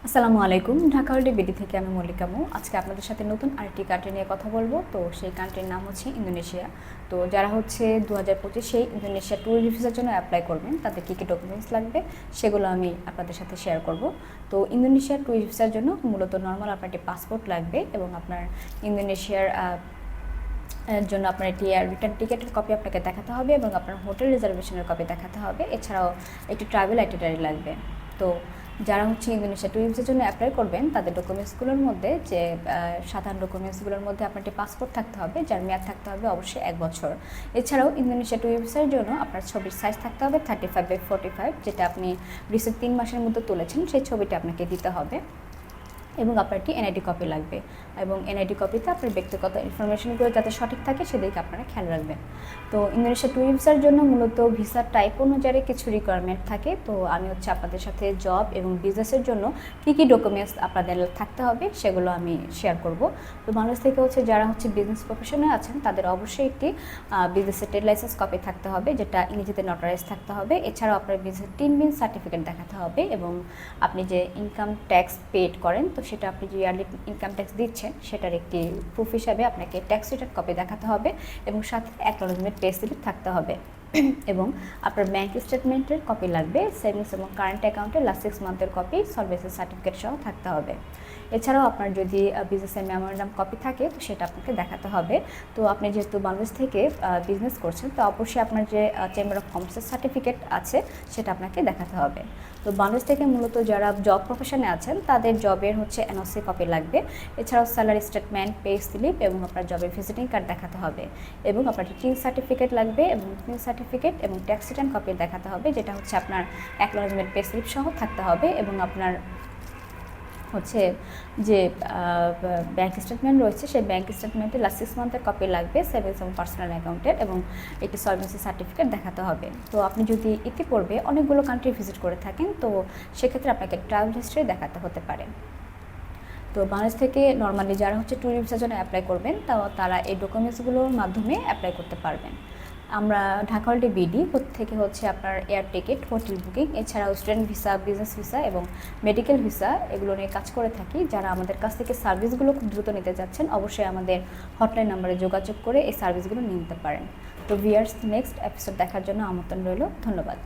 আসসালামু আলাইকুম। Dhaka holiday BD থেকে আমি মল্লিকামু। আজকে আপনাদের সাথে নতুন আরেকটি কান্ট্রি নিয়ে কথা বলবো। তো সেই কান্ট্রির নাম হচ্ছে ইন্দোনেশিয়া। তো যারা হচ্ছে 2025 ইন্দোনেশিয়া ট্যুরিস্ট ভিসার জন্য অ্যাপ্লাই করবেন, তাদের কী কী ডকুমেন্টস লাগবে সেগুলো আমি আপনাদের সাথে শেয়ার করব। তো ইন্দোনেশিয়ার ট্যুরিস্ট ভিসার জন্য মূলত নর্মাল আপনার একটি পাসপোর্ট লাগবে এবং আপনার ইন্দোনেশিয়ার জন্য আপনার একটি রিটার্ন টিকেটের কপি আপনাকে দেখাতে হবে এবং আপনার হোটেল রিজার্ভেশনের কপি দেখাতে হবে। এছাড়াও একটি ট্রাভেল আইটিনারি লাগবে। তো যারা হচ্ছে ইন্দোনেশিয়া ট্যুরিস্টের জন্য অ্যাপ্লাই করবেন, তাদের ডকুমেন্টসগুলোর মধ্যে যে সাধারণ ডকুমেন্টসগুলোর মধ্যে আপনার একটি পাসপোর্ট থাকতে হবে, যার মেয়াদ থাকতে হবে অবশ্যই 1 বছর। এছাড়াও ইন্দোনেশিয়া ট্যুরিস্টের জন্য আপনার ছবির সাইজ থাকতে হবে 35x45, যেটা আপনি রিসেন্ট 3 মাসের মধ্যে তুলেছেন, সেই ছবিটা আপনাকে দিতে হবে। এবং আপনার একটি এনআইডি কপি লাগবে এবং এনআইডি কপিতে আপনার ব্যক্তিগত ইনফরমেশনগুলো যাতে সঠিক থাকে সেদিকে আপনারা খেয়াল রাখবেন। তো ইন্দোনেশিয়া ট্যুরিস্ট ভিসার জন্য মূলত ভিসার টাইপ অনুযায়ী কিছু রিকোয়ারমেন্ট থাকে। তো আমি হচ্ছে আপনাদের সাথে জব এবং বিজনেসের জন্য কী কী ডকুমেন্টস আপনাদের থাকতে হবে সেগুলো আমি শেয়ার করব। তো বাংলাদেশ থেকে হচ্ছে যারা হচ্ছে বিজনেস প্রফেশনে আছেন, তাদের অবশ্যই একটি বিজনেসের ট্রেড লাইসেন্স কপি থাকতে হবে, যেটা ইংরেজিতে নটারাইজ থাকতে হবে। এছাড়াও আপনার বিজনেস 3 দিন সার্টিফিকেট দেখাতে হবে এবং আপনি যে ইনকাম ট্যাক্স পেড করেন, তো সেটা আপনি যে ইয়ারলি ইনকাম ট্যাক্স দিচ্ছেন সেটার একটি প্রুফ হিসাবে আপনাকে ট্যাক্স রিটার্ন কপি দেখাতে হবে এবং সাথে অ্যাকনোলেজমেন্ট পে স্লিপ থাকতে হবে। এবং আপনার ব্যাঙ্ক স্টেটমেন্টের কপি লাগবে, সেভিংস এবং কারেন্ট অ্যাকাউন্টের লাস্ট 6 মান্থের কপি, সলভেন্সি সার্টিফিকেট সহ থাকতে হবে। এছাড়াও আপনার যদি বিজনেসের মেমোরেন্ডাম কপি থাকে, তো সেটা আপনাকে দেখাতে হবে। তো আপনি যেহেতু বাংলাদেশ থেকে বিজনেস করছেন, তো অবশ্যই আপনার যে চেম্বার অফ কমার্সের সার্টিফিকেট আছে সেটা আপনাকে দেখাতে হবে। তো বাংলাদেশ থেকে মূলত যারা জব প্রফেশনে আছেন, তাদের জবের হচ্ছে এনওসি কপি লাগবে। এছাড়াও স্যালারি স্টেটমেন্ট, পে স্লিপ এবং আপনার জবের ভিজিটিং কার্ড দেখাতে হবে এবং আপনার টিন সার্টিফিকেট লাগবে এবং টিন সার্টিফিকেট এবং ট্যাক্স রিটার্ন কপি দেখাতে হবে, যেটা হচ্ছে আপনার অ্যাকনোলেজমেন্ট পে স্লিপ সহ থাকতে হবে এবং আপনার হচ্ছে যে ব্যাঙ্ক স্টেটমেন্ট রয়েছে সেই ব্যাঙ্ক স্টেটমেন্টের লাস্ট 6 মান্থের কপি লাগবে, সেভিংস এবং পার্সোনাল অ্যাকাউন্টের এবং একটি সলভেন্সি সার্টিফিকেট দেখাতে হবে। তো আপনি যদি ইতিপূর্বে অনেকগুলো কান্ট্রি ভিজিট করে থাকেন, তো সেক্ষেত্রে আপনাকে ট্রাভেল হিস্ট্রি দেখাতে হতে পারে। তো বাংলাদেশ থেকে নর্মালি যারা হচ্ছে ট্যুরিস্ট ভিসার জন্য অ্যাপ্লাই করবেন, তারা এই ডকুমেন্টসগুলোর মাধ্যমে অ্যাপ্লাই করতে পারবেন। আমরা ঢাকা হলিডে বিডি থেকে হচ্ছে আপনার এয়ার টিকিট, হোটেল বুকিং, এছাড়াও স্টুডেন্ট ভিসা, বিজনেস ভিসা এবং মেডিকেল ভিসা এগুলো নিয়ে কাজ করে থাকি। যারা আমাদের কাছ থেকে সার্ভিসগুলো খুব দ্রুত নিতে যাচ্ছেন, অবশ্যই আমাদের হটলাইন নাম্বারে যোগাযোগ করে এই সার্ভিসগুলো নিতে পারেন। তো ভিউয়ার্স, নেক্সট এপিসোড দেখার জন্য আমন্ত্রণ রইল। ধন্যবাদ।